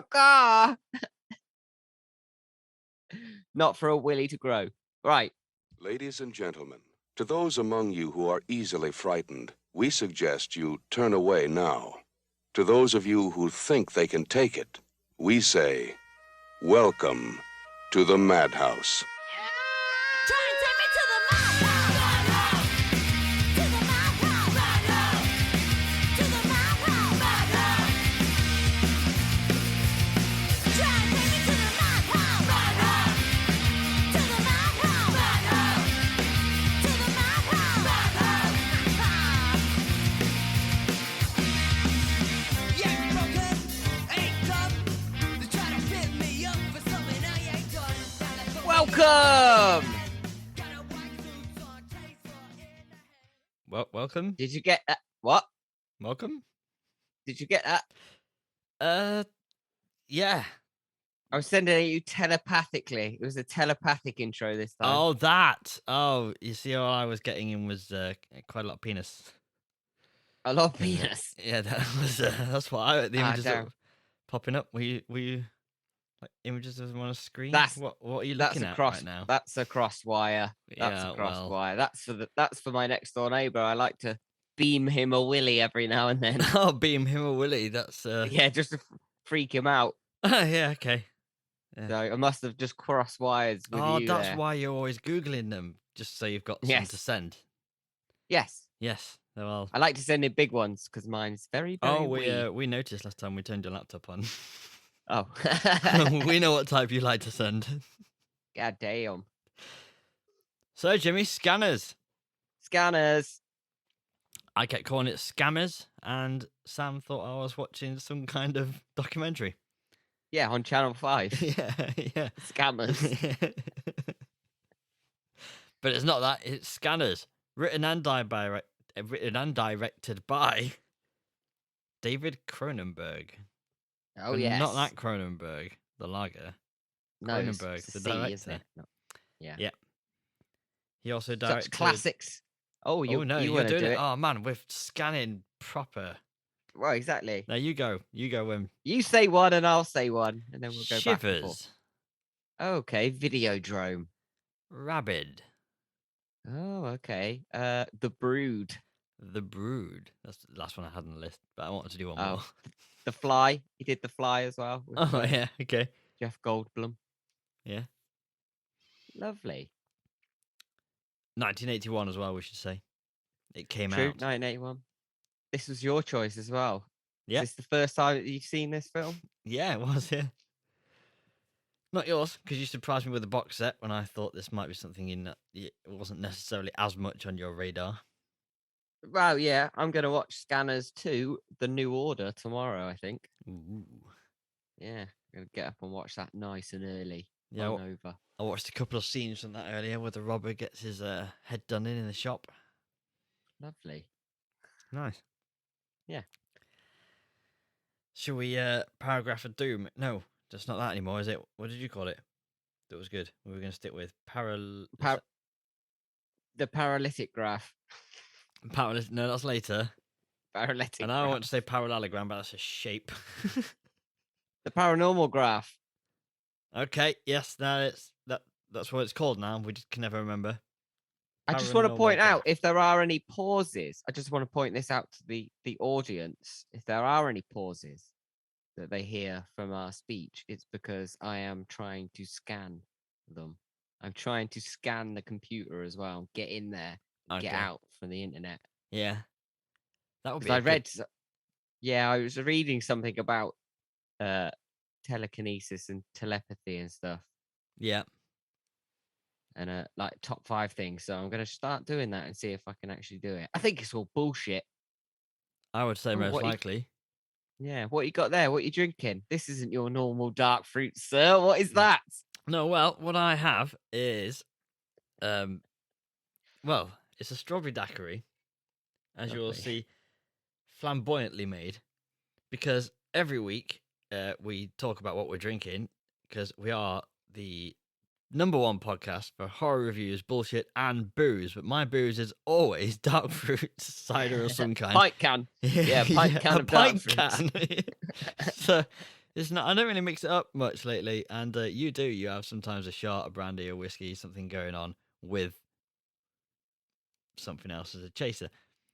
Caw. Not for a willy to grow. Right. Ladies and gentlemen, to those among you who are easily frightened, we suggest you turn away now. To those of you who think they can take it, we say, welcome to the madhouse. Welcome. Welcome. Did you get that? What? Welcome. Did you get that? Yeah. I was sending it you telepathically. It was a telepathic intro this time. Oh, that. Oh, you see, all I was getting in was quite a lot of penis. A lot of penis. Yeah, that was. That's what the images that were popping up. Were you like images of them on a screen? What are you looking at right now? That's a cross wire. That's a cross wire. That's for my next door neighbour. I like to beam him a willy every now and then. Oh, beam him a willy. That's yeah, just to freak him out. Yeah, okay. Yeah. So I must have just cross wires with you. That's there. why you're always Googling them, just so you've got some to send. Yes. Yes. Well, I like to send in big ones because mine's very, very we noticed last time we turned your laptop on. Oh. We know what type you like to send. God damn. So, Jimmy, scanners. Scanners. I kept calling it scammers, and Sam thought I was watching some kind of documentary. Yeah, on Channel 5. yeah. Scammers. But it's not that, it's scanners. Written and directed by David Cronenberg. Oh, yes. Not that Cronenberg, the lager. No, Cronenberg, the director. Isn't it? No. Yeah. Yeah. He also directed... Such classics. Oh, you're doing it. Oh, man, we're scanning proper. Well, exactly. Now you go. You say one and I'll say one, and then we'll go back and forth. Shivers. Okay, Videodrome. Rabid. Oh, okay. The Brood. The Brood. That's the last one I had on the list, but I wanted to do one more. The Fly. He did The Fly as well. Oh, yeah. Okay. Jeff Goldblum. Yeah. Lovely. 1981 as well, we should say. It came True, out. 1981. This was your choice as well. Yeah. Is this the first time that you've seen this film? Yeah, it was, yeah. Not yours, because you surprised me with the box set when I thought this might be something it wasn't necessarily as much on your radar. Well, yeah, I'm going to watch Scanners 2, The New Order, tomorrow, I think. Ooh. Yeah, I'm going to get up and watch that nice and early. Yeah, over. I watched a couple of scenes from that earlier where the robber gets his head done in the shop. Lovely. Nice. Yeah. Shall we paragraph of doom? No, that's not that anymore, is it? What did you call it? That was good. We were going to stick with the paralytic graph. No, that's later. Paralytic. And I want to say parallelogram, but that's a shape. The paranormal graph. Okay, yes, that's what it's called now. We just can never remember. I just want to point out if there are any pauses. I just want to point this out to the audience. If there are any pauses that they hear from our speech, it's because I am trying to scan them. I'm trying to scan the computer as well. Get in there. Get out from the internet. Yeah. That would be I was reading something about telekinesis and telepathy and stuff. Yeah. And like top 5 things. So I'm going to start doing that and see if I can actually do it. I think it's all bullshit. I would say most likely. Yeah. What you got there? What you drinking? This isn't your normal dark fruit, sir. What is that? No, well, what I have is, it's a strawberry daiquiri, as Lovely. you will see, flamboyantly made, because every week we talk about what we're drinking, because we are the #1 podcast for horror reviews, bullshit, and booze. But my booze is always dark fruit cider of some kind. Pint can. Yeah, pint can of dark fruit. So It's not. I don't really mix it up much lately, and you do. You have sometimes a shot, a brandy, a whiskey, something going on with something else as a chaser.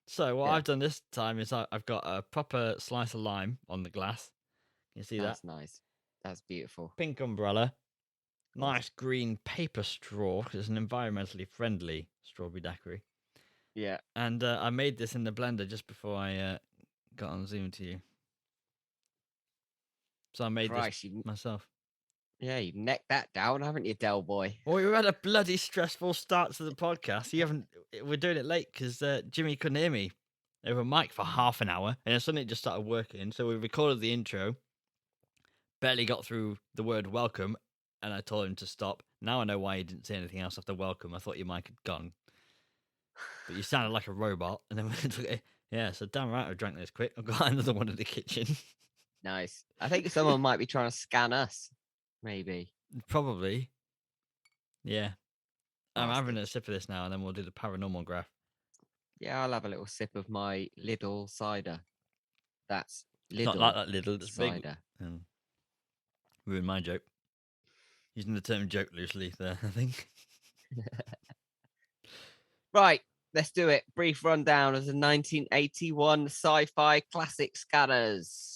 So what Yeah. I've done this time is I've got a proper slice of lime on the glass. You see that? That's nice. That's beautiful. Pink umbrella. Course. Nice green paper straw. 'Cause it's an environmentally friendly strawberry daiquiri. Yeah. And I made this in the blender just before I got on Zoom to you. So I made Christ, this myself. you've necked that down, haven't you, Del Boy? Well, we had a bloody stressful start to the podcast. We're doing it late because Jimmy couldn't hear me over mic for half an hour, and then suddenly it just started working. So we recorded the intro, barely got through the word welcome, and I told him to stop. Now I know why he didn't say anything else after welcome. I thought your mic had gone, but you sounded like a robot. And then we took it. Yeah, so damn right I drank this quick. I've got another one in the kitchen. Nice. I think someone might be trying to scan us. Maybe. Probably. Yeah. I'm having Bastard. a sip of this now, and then we'll do the paranormal graph. Yeah, I'll have a little sip of my Lidl cider. That's It's not Lidl like that little. It's big. cider. Ruined my joke. Using the term joke loosely there, I think. Right, let's do it. Brief rundown of the 1981 sci-fi classic Scanners.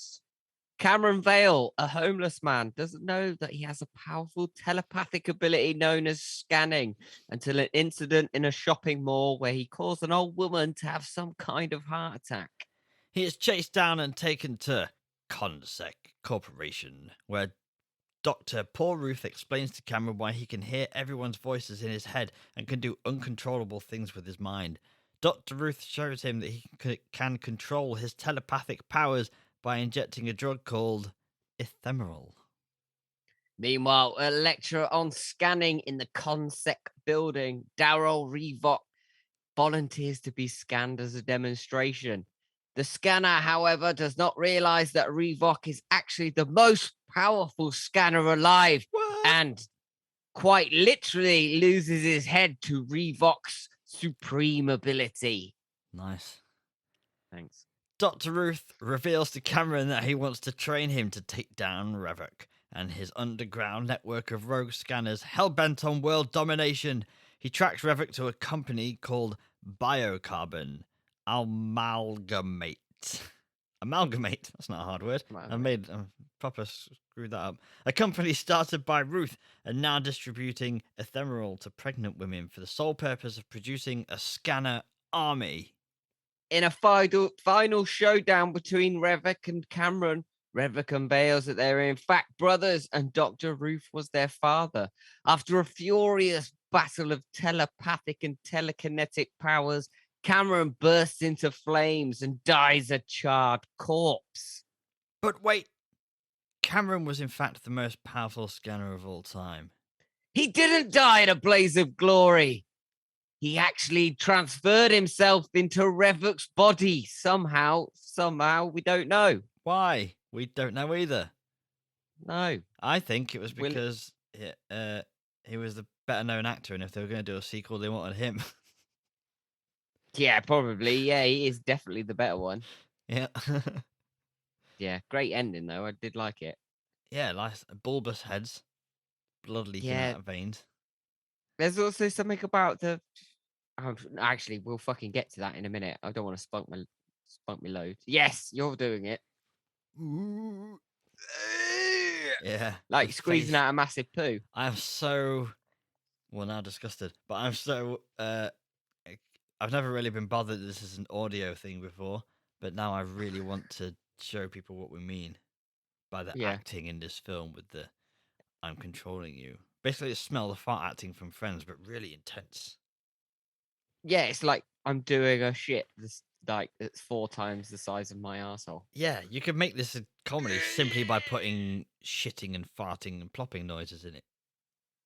Cameron Vale, a homeless man, doesn't know that he has a powerful telepathic ability known as scanning until an incident in a shopping mall where he caused an old woman to have some kind of heart attack. He is chased down and taken to Consec Corporation, where Dr. Paul Ruth explains to Cameron why he can hear everyone's voices in his head and can do uncontrollable things with his mind. Dr. Ruth shows him that he can control his telepathic powers by injecting a drug called ephemeral. Meanwhile, a lecturer on scanning in the Consec building, Daryl Revock, volunteers to be scanned as a demonstration. The scanner, however, does not realize that Revock is actually the most powerful scanner alive and quite literally loses his head to Revock's supreme ability. Nice. Thanks. Dr. Ruth reveals to Cameron that he wants to train him to take down Revok and his underground network of rogue scanners hell-bent on world domination. He tracks Revok to a company called Biocarbon Amalgamate. Amalgamate? That's not a hard word. I proper screwed that up. A company started by Ruth and now distributing ephemeral to pregnant women for the sole purpose of producing a scanner army. In a final showdown between Revok and Cameron, Revok unveils that they're in fact brothers and Dr. Ruth was their father. After a furious battle of telepathic and telekinetic powers, Cameron bursts into flames and dies a charred corpse. But wait, Cameron was in fact the most powerful scanner of all time. He didn't die in a blaze of glory. He actually transferred himself into Revok's body somehow, we don't know. Why? We don't know either. No. I think it was because he was the better known actor, and if they were going to do a sequel, they wanted him. Yeah, probably. Yeah, he is definitely the better one. Yeah. Yeah, great ending though. I did like it. Yeah, nice bulbous heads, blood leaking out of veins. There's also something about the. Actually, we'll fucking get to that in a minute. I don't want to spunk me load. Yes, you're doing it. Yeah, like squeezing out a massive poo. I'm so now disgusted, but I'm so I've never really been bothered that this is an audio thing before, but now I really want to show people what we mean by the acting in this film with the I'm controlling you. Basically, it's smell the fart acting from Friends, but really intense. Yeah, it's like I'm doing a shit it's 4 times the size of my arsehole. Yeah, you could make this a comedy simply by putting shitting and farting and plopping noises in it.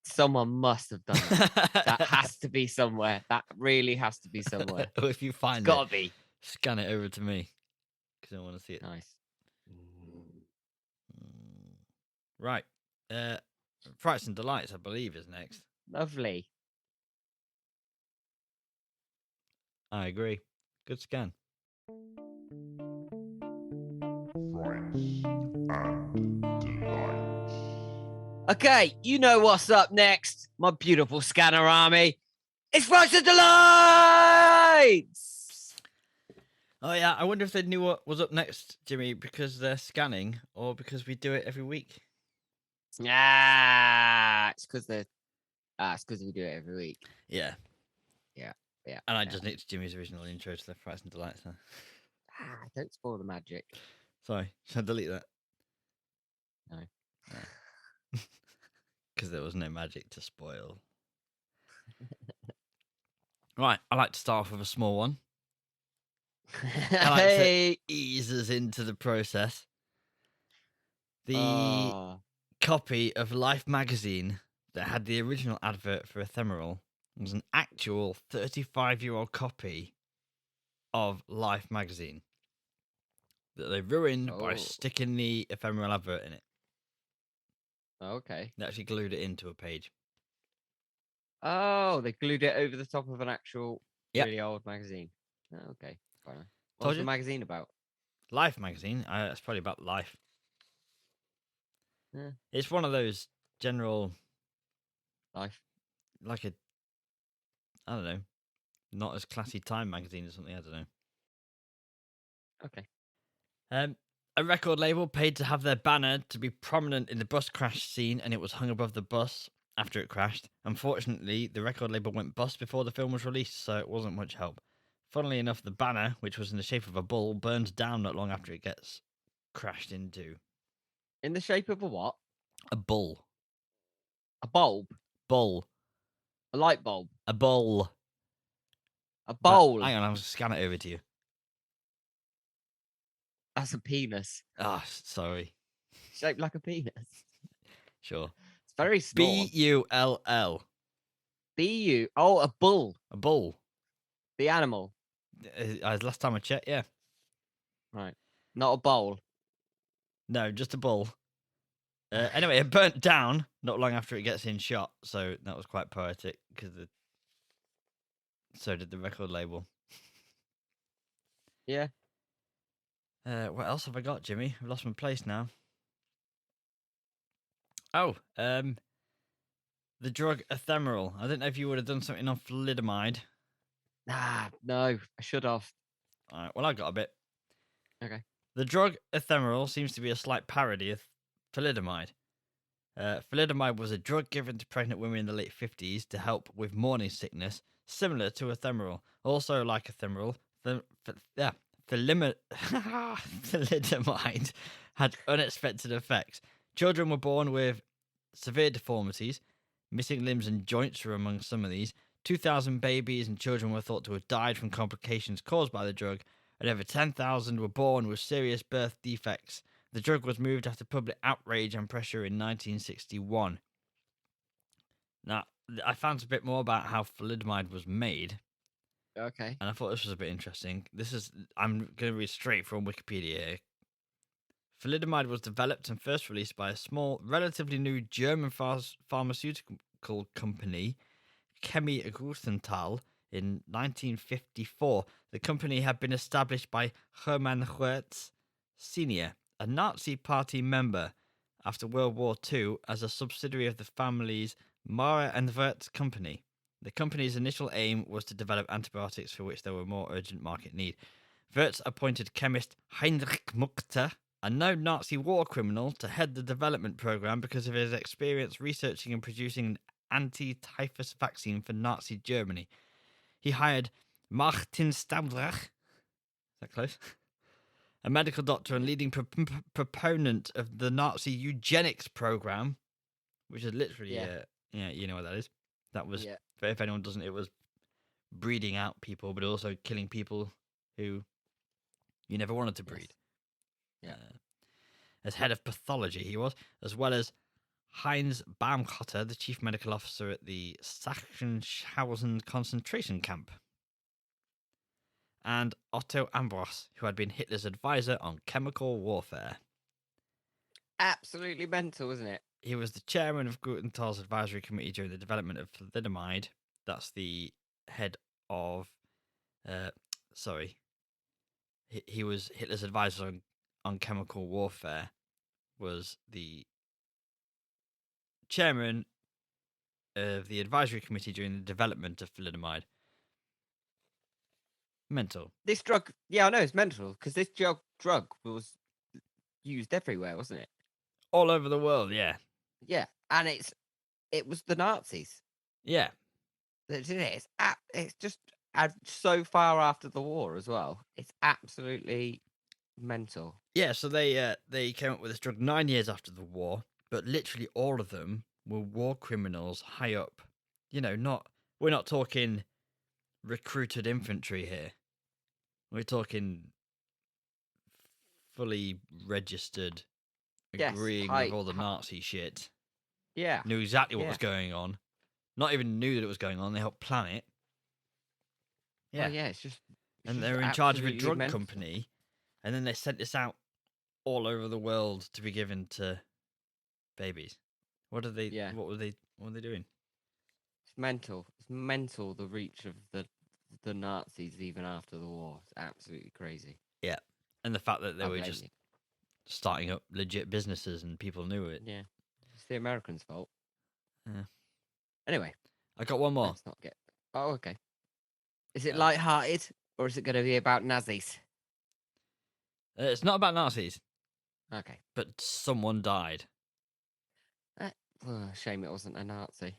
Someone must have done that. That has to be somewhere. That really has to be somewhere. If you find it's gotta be. Scan it over to me because I want to see it. Nice. Right. Frights and Delights, I believe, is next. Lovely. I agree. Good scan. Frights and Okay, you know what's up next, my beautiful scanner army. It's Rise of the Lights! Oh yeah, I wonder if they knew what was up next, Jimmy, because they're scanning, or because we do it every week. It's because we do it every week. Yeah. Yeah. And I just nicked Jimmy's original intro to the Frights and Delights. Huh? Don't spoil the magic. Sorry, should I delete that? No. Because there was no magic to spoil. Right, I like to start off with a small one. I like to ease us into the process. The copy of Life magazine that had the original advert for Ephemeral was an actual 35-year-old copy of Life magazine that they ruined by sticking the Ephemeral advert in it. Okay. They actually glued it into a page. Oh, they glued it over the top of an actual really old magazine. Oh, okay. Fine. What was the magazine about? Life magazine? It's probably about life. Yeah. It's one of those general... Life. Like a... I don't know. Not as classy Time magazine or something, I don't know. Okay. A record label paid to have their banner to be prominent in the bus crash scene, and it was hung above the bus after it crashed. Unfortunately, the record label went bust before the film was released, so it wasn't much help. Funnily enough, the banner, which was in the shape of a bull, burns down not long after it gets crashed into. In the shape of a what? A bull. A bulb? Bull. A light bulb? A bull. A bowl? Hang on, I'll scan it over to you. That's a penis. Ah, sorry. Shaped like a penis. Sure. It's very small. B-U-L-L. B-U. Oh, a bull. A bull. The animal. Last time I checked, yeah. Right. Not a bowl. No, just a bull. Anyway, it burnt down not long after it gets in shot, so that was quite poetic because so did the record label. Yeah. What else have I got, Jimmy? I've lost my place now. Oh, the drug ephemeral. I don't know if you would have done something on thalidomide. No, I should have. All right, well, I got a bit. Okay. The drug ephemeral seems to be a slight parody of thalidomide. Thalidomide was a drug given to pregnant women in the late 50s to help with morning sickness, similar to ephemeral. Also, like ephemeral, thalidomide had unexpected effects. Children were born with severe deformities. Missing limbs and joints were among some of these. 2,000 babies and children were thought to have died from complications caused by the drug, and over 10,000 were born with serious birth defects. The drug was moved after public outrage and pressure in 1961. Now, I found a bit more about how thalidomide was made. Okay. And I thought this was a bit interesting. I'm going to read straight from Wikipedia here. Thalidomide was developed and first released by a small, relatively new German pharmaceutical company, Chemie Gruthenthal, in 1954. The company had been established by Hermann Hertz Sr., a Nazi Party member, after World War II as a subsidiary of the family's Mara and Wirth company. The company's initial aim was to develop antibiotics for which there were more urgent market need. Wirth appointed chemist Heinrich Muchter, a known Nazi war criminal, to head the development program because of his experience researching and producing an anti-typhus vaccine for Nazi Germany. He hired Martin Staudrach, is that close? A medical doctor and leading proponent of the Nazi eugenics program, which is literally, you know what that is. That was, if anyone doesn't, it was breeding out people, but also killing people who you never wanted to breed. Yeah. As head of pathology, he was, as well as Heinz Baumkotter, the chief medical officer at the Sachsenhausen concentration camp, and Otto Ambros, who had been Hitler's advisor on chemical warfare. Absolutely mental, isn't it? He was the chairman of Grutenthal's advisory committee during the development of thalidomide. That's the head of... He was Hitler's advisor on chemical warfare, was the chairman of the advisory committee during the development of thalidomide. Mental. This drug, yeah, I know it's mental because this drug was used everywhere, wasn't it? All over the world, yeah. Yeah, and it was the Nazis Yeah. that did it. It's just so far after the war as well. It's absolutely mental. Yeah, so they came up with this drug 9 years after the war, but literally all of them were war criminals high up. You know, we're not talking recruited infantry here. We're talking fully registered, Yes, agreeing with all the Nazi shit. Yeah. Knew exactly what was going on. Not even knew that it was going on. They helped plan it. Yeah. Oh, yeah, it's just. And they're in charge of a drug company. And then they sent this out all over the world to be given to babies. What were they doing? It's mental. It's mental, the reach of the Nazis even after the war. It's absolutely crazy. Yeah. And the fact that they were just starting up legit businesses and people knew it. Yeah. It's the Americans' fault. Yeah. Anyway. I got one more. Let's not get. Oh, okay. Is it light-hearted or is it going to be about Nazis? It's not about Nazis. Okay. But someone died. Shame it wasn't a Nazi.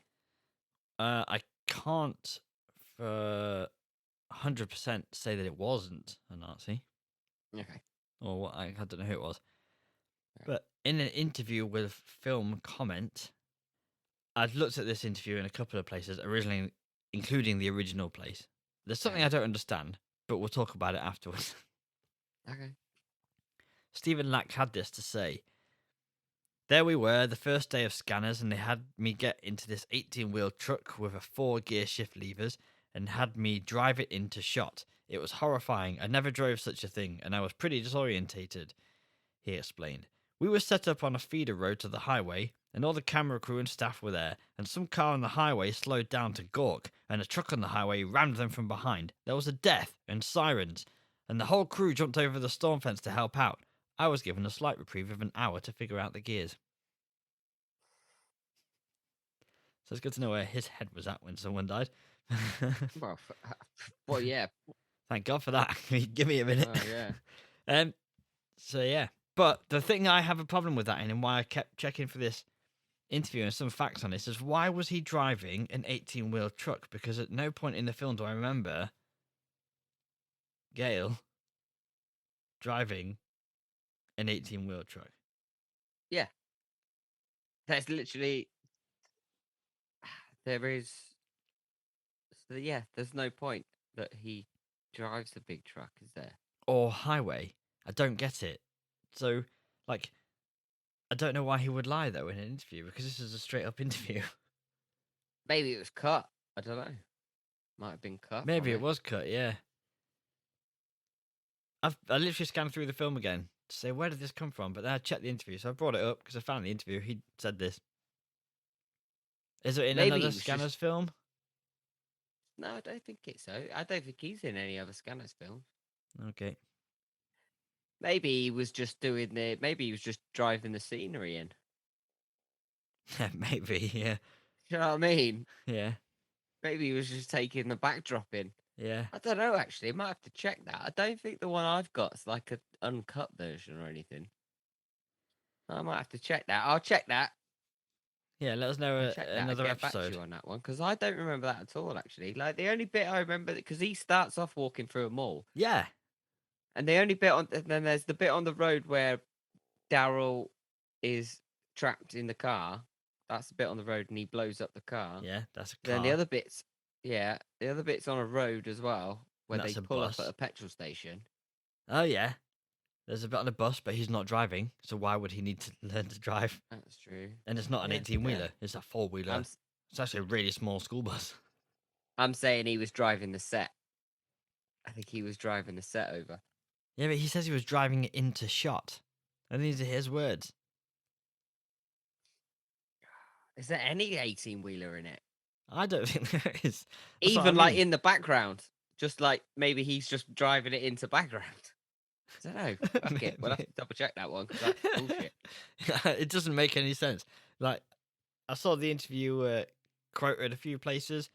I can't for 100% say that it wasn't a Nazi. Okay. Or what? I don't know who it was. But in an interview with Film Comment, I've looked at this interview in a couple of places, originally including the original place. There's something I don't understand, but we'll talk about it afterwards. Okay. Stephen Lack had this to say. There we were, the first day of scanners, and they had me get into this 18-wheel truck with a 4-gear shift levers and had me drive it into shot. It was horrifying. I never drove such a thing, and I was pretty disorientated, he explained. We were set up on a feeder road to the highway, and all the camera crew and staff were there, and some car on the highway slowed down to gawk, and a truck on the highway rammed them from behind. There was a death and sirens, and the whole crew jumped over the storm fence to help out. I was given a slight reprieve of an hour to figure out the gears. So it's good to know where his head was at when someone died. Well, yeah. Thank God for that. Give me a minute. Oh, yeah. So yeah. But the thing I have a problem with that and why I kept checking for this interview and some facts on this is why was he driving an 18-wheel truck? Because at no point in the film do I remember Gale driving an 18-wheel truck. Yeah. That's literally. There is. So yeah, there's no point that he drives a big truck, is there? Or highway. I don't get it. So, like, I don't know why he would lie, though, in an interview, because this is a straight-up interview. Maybe it was cut. I don't know. Might have been cut. Maybe it was cut, yeah. I literally scanned through the film again to say, where did this come from? But then I checked the interview, so I brought it up because I found the interview. He said this. Is it in another Scanners film? No, I don't think it's so. I don't think he's in any other Scanners film. Okay. Maybe he was just maybe he was just driving the scenery in. Maybe, yeah. You know what I mean? Yeah. Maybe he was just taking the backdrop in. Yeah. I don't know, actually. I might have to check that. I don't think the one I've got is like an uncut version or anything. I might have to check that. I'll check that. Yeah, let us know another get back to episode you on that one, because I don't remember that at all, actually. Like, the only bit I remember, because he starts off walking through a mall. Yeah. And the only bit and then there's the bit on the road where Daryl is trapped in the car. That's the bit on the road, and he blows up the car. Yeah, that's a car. Then the other bits on a road as well, where they pull up at a petrol station. Oh, yeah. There's a bit on a bus, but he's not driving, so why would he need to learn to drive? That's true. And it's not an 18-wheeler, it's a 4-wheeler. It's actually a really small school bus. I'm saying he was driving the set. I think he was driving the set over. Yeah, but he says he was driving it into shot. And these are his words. Is there any 18-wheeler in it? I don't think there is. Even like in the background. Just like maybe he's just driving it into background. I don't know. Fuck it. We'll have to double check that one because that's bullshit. It doesn't make any sense. Like, I saw the interview quoted a few places.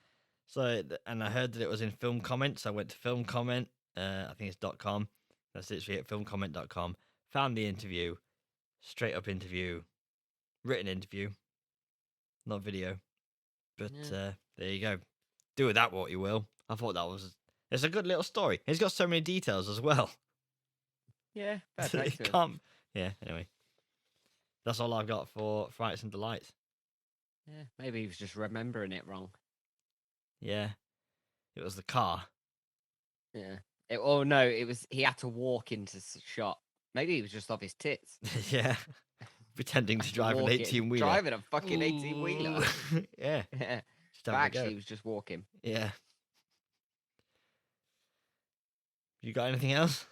So and I heard that it was in Film Comment. So I went to Film Comment. I think it's .com. That's literally at filmcomment.com. Found the interview, straight up interview, written interview, not video. But there you go. Do with that what you will. I thought it's a good little story. It's got so many details as well. Yeah, fair play It to him. can't. Yeah. Anyway, that's all I've got for Frights and Delights. Yeah, maybe he was just remembering it wrong. Yeah, it was the car. Yeah. Oh no, it was he had to walk into shot. Maybe he was just off his tits. Yeah, pretending to drive an Walking, 18-wheeler. driving a fucking 18-wheeler. Yeah. But actually, he was just walking. Yeah. You got anything else?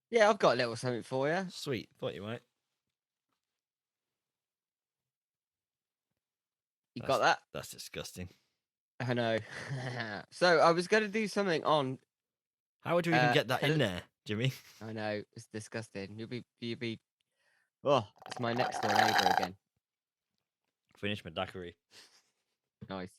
Yeah, I've got a little something for you. Sweet. Thought you might. You got that? That's disgusting. I know. So I was going to do something on. How would you even get that in there, Jimmy? I know, it's disgusting. You'll be. Oh, it's my next door neighbour again. Finish my daiquiri. Nice.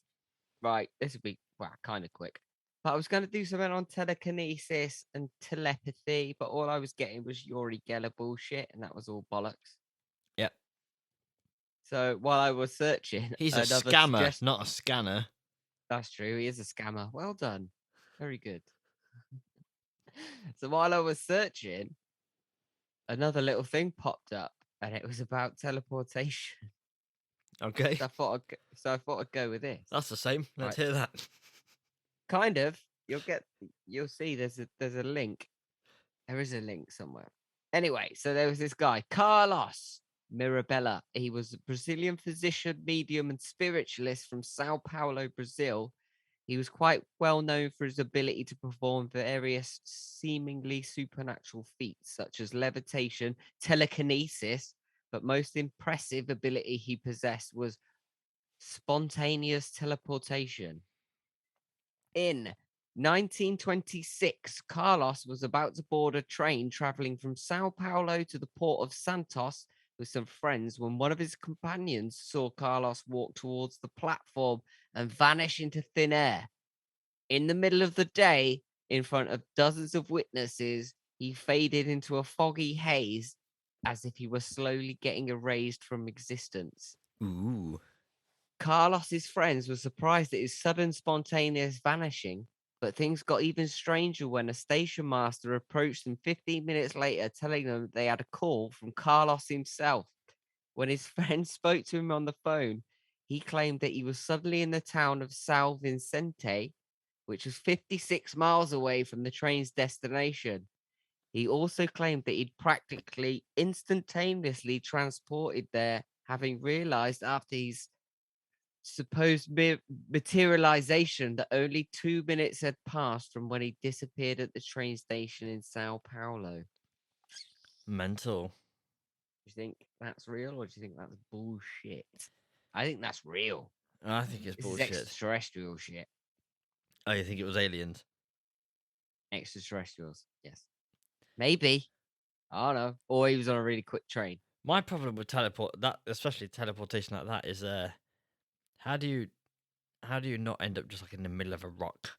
Right, this will be kind of quick. But I was going to do something on telekinesis and telepathy, but all I was getting was Yuri Geller bullshit, and that was all bollocks. Yep. So while I was searching, he's a scammer, not a scanner. That's true. He is a scammer. Well done. Very good. So while I was searching, another little thing popped up, and it was about teleportation. Okay. So I thought I'd go with this. That's the same. Let's hear that. Kind of. You'll see. There's a link. There is a link somewhere. Anyway, so there was this guy, Carlos Mirabella. He was a Brazilian physician, medium, and spiritualist from Sao Paulo, Brazil. He was quite well known for his ability to perform various seemingly supernatural feats, such as levitation, telekinesis, but most impressive ability he possessed was spontaneous teleportation. In 1926, Carlos was about to board a train traveling from Sao Paulo to the port of Santos with some friends when one of his companions saw Carlos walk towards the platform and vanish into thin air. In the middle of the day, in front of dozens of witnesses, he faded into a foggy haze as if he were slowly getting erased from existence. Ooh. Carlos's friends were surprised at his sudden spontaneous vanishing, but things got even stranger when a station master approached them 15 minutes later, telling them they had a call from Carlos himself. When his friend spoke to him on the phone, he claimed that he was suddenly in the town of São Vicente, which was 56 miles away from the train's destination. He also claimed that he'd practically instantaneously transported there, having realized after his supposed materialization that only 2 minutes had passed from when he disappeared at the train station in Sao Paulo. Mental. Do you think that's real or do you think that's bullshit? I think that's real. I think it's bullshit. This is extraterrestrial shit. Oh, you think it was aliens? Extraterrestrials, yes. Maybe. I don't know. Or he was on a really quick train. My problem with especially teleportation like that, is how do you not end up just like in the middle of a rock?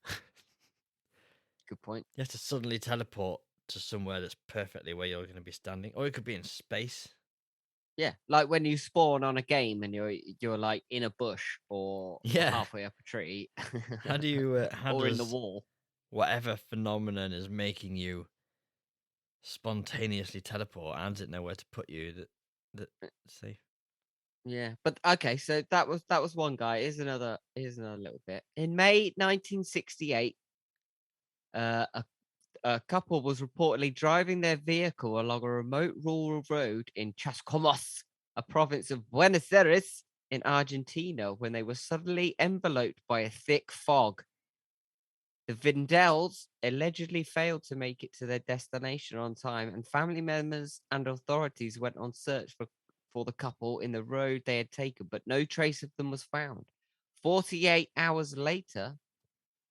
Good point. You have to suddenly teleport to somewhere that's perfectly where you're going to be standing, or it could be in space. Yeah, like when you spawn on a game and you're like in a bush or halfway up a tree. How do you or in the wall? Whatever phenomenon is making you spontaneously teleport, and doesn't know where to put you that safe. Yeah, but okay, so that was one guy. Here's another little bit. In May 1968, a couple was reportedly driving their vehicle along a remote rural road in Chascomús, a province of Buenos Aires in Argentina, when they were suddenly enveloped by a thick fog. The Vindels allegedly failed to make it to their destination on time, and family members and authorities went on search for the couple in the road they had taken, but no trace of them was found. 48 hours later,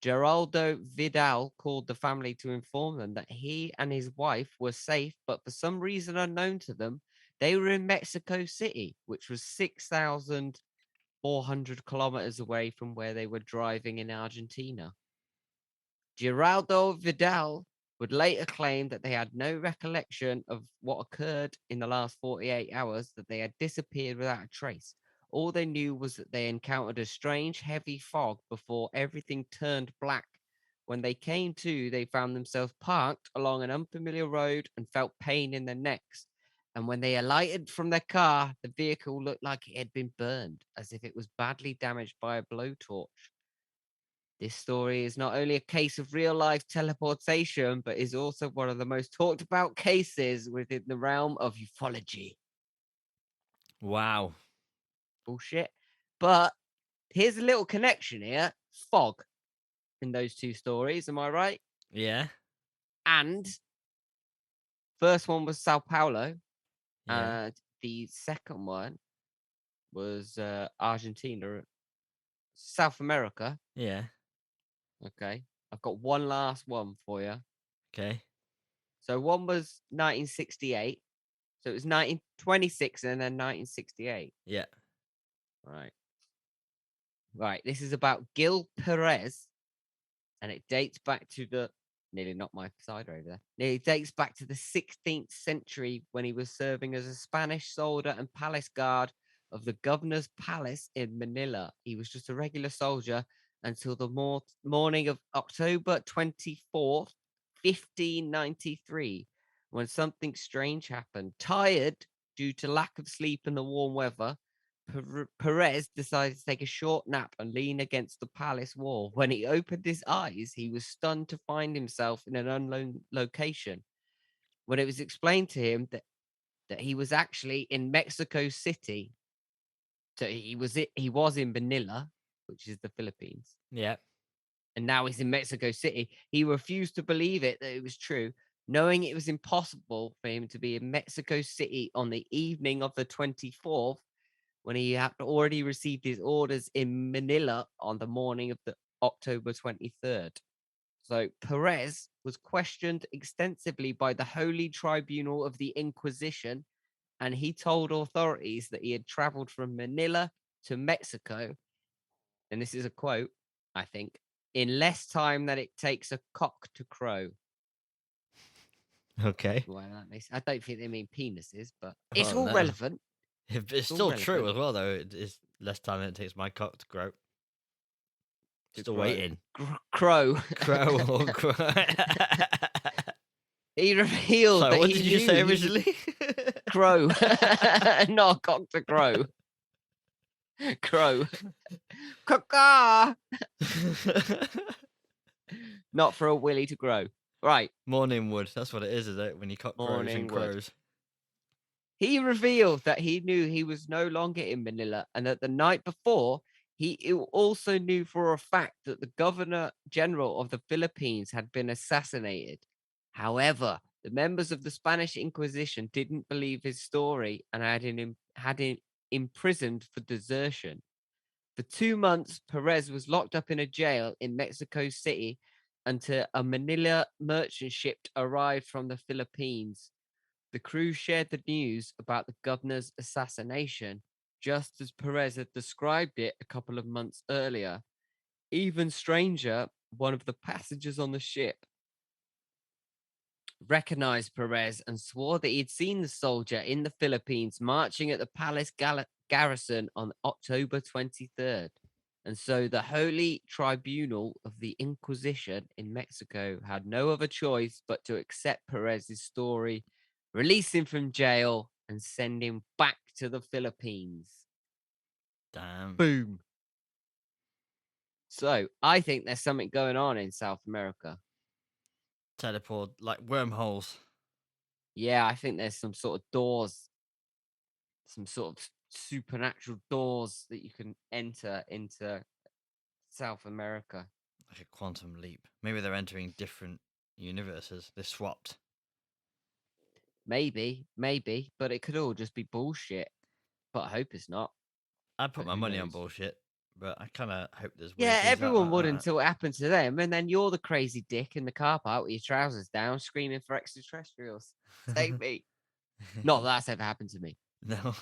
Geraldo Vidal called the family to inform them that he and his wife were safe, but for some reason unknown to them, they were in Mexico City, which was 6,000 400 kilometers away from where they were driving in Argentina. Geraldo Vidal would later claim that they had no recollection of what occurred in the last 48 hours, that they had disappeared without a trace. All they knew was that they encountered a strange, heavy fog before everything turned black. When they came to, they found themselves parked along an unfamiliar road and felt pain in their necks. And when they alighted from their car, the vehicle looked like it had been burned, as if it was badly damaged by a blowtorch. This story is not only a case of real life teleportation, but is also one of the most talked about cases within the realm of ufology. Wow. Bullshit. But here's a little connection here. Fog in those two stories, am I right? Yeah. And first one was Sao Paulo, Yeah. and the second one was Argentina, South America. Yeah. Okay. I've got one last one for you. Okay. So one was 1968. So it was 1926 and then 1968. Yeah. Right. Right. This is about Gil Perez, and it dates back to the nearly not my cider over there. It dates back to the 16th century when he was serving as a Spanish soldier and palace guard of the governor's palace in Manila. He was just a regular soldier until the morning of October 24th, 1593, when something strange happened. Tired due to lack of sleep and the warm weather, Perez decided to take a short nap and lean against the palace wall. When he opened his eyes, he was stunned to find himself in an unknown location. When it was explained to him that he was actually in Mexico City, so he was in Manila, which is the Philippines, Yeah. and now he's in Mexico City. He refused to believe it that it was true, knowing it was impossible for him to be in Mexico City on the evening of the 24th, when he had already received his orders in Manila on the morning of the October 23rd. So Perez was questioned extensively by the Holy Tribunal of the Inquisition, and he told authorities that he had traveled from Manila to Mexico, and this is a quote, I think, in less time than it takes a cock to crow. Okay. Well, that makes, I don't think they mean penises, but it's Well, all no. relevant. It's all still true relevant as well, though. It's less time than it takes my cock to grow. to Still grow. waiting. Crow. Crow or crow. He revealed So, that what he did you knew say he was originally? crow, not a cock to crow. Crow. Caw. Not for a willy to grow. Right. Morning wood. That's what it is it? When your cock grows and Morning wood. crows. He revealed that he knew he was no longer in Manila, and that the night before, he also knew for a fact that the Governor General of the Philippines had been assassinated. However, the members of the Spanish Inquisition didn't believe his story and had him imprisoned for desertion. For 2 months, Perez was locked up in a jail in Mexico City until a Manila merchant ship arrived from the Philippines. The crew shared the news about the governor's assassination, just as Perez had described it a couple of months earlier. Even stranger, one of the passengers on the ship recognized Perez and swore that he had seen the soldier in the Philippines marching at the palace garrison on October 23rd. And so the Holy Tribunal of the Inquisition in Mexico had no other choice but to accept Perez's story, release him from jail, and send him back to the Philippines. Damn. Boom. So I think there's something going on in South America. Teleport, like wormholes. Yeah, I think there's some sort of doors, some sort of supernatural doors that you can enter into South America. Like a quantum leap. Maybe they're entering different universes. They're swapped. Maybe, but it could all just be bullshit. But I hope it's not. I'd put But my who money on knows? bullshit, but I kind of hope there's weird Yeah, things. everyone would until it happened to them, and then you're the crazy dick in the car park with your trousers down, screaming for extraterrestrials. Save me. Not that that's ever happened to me. No.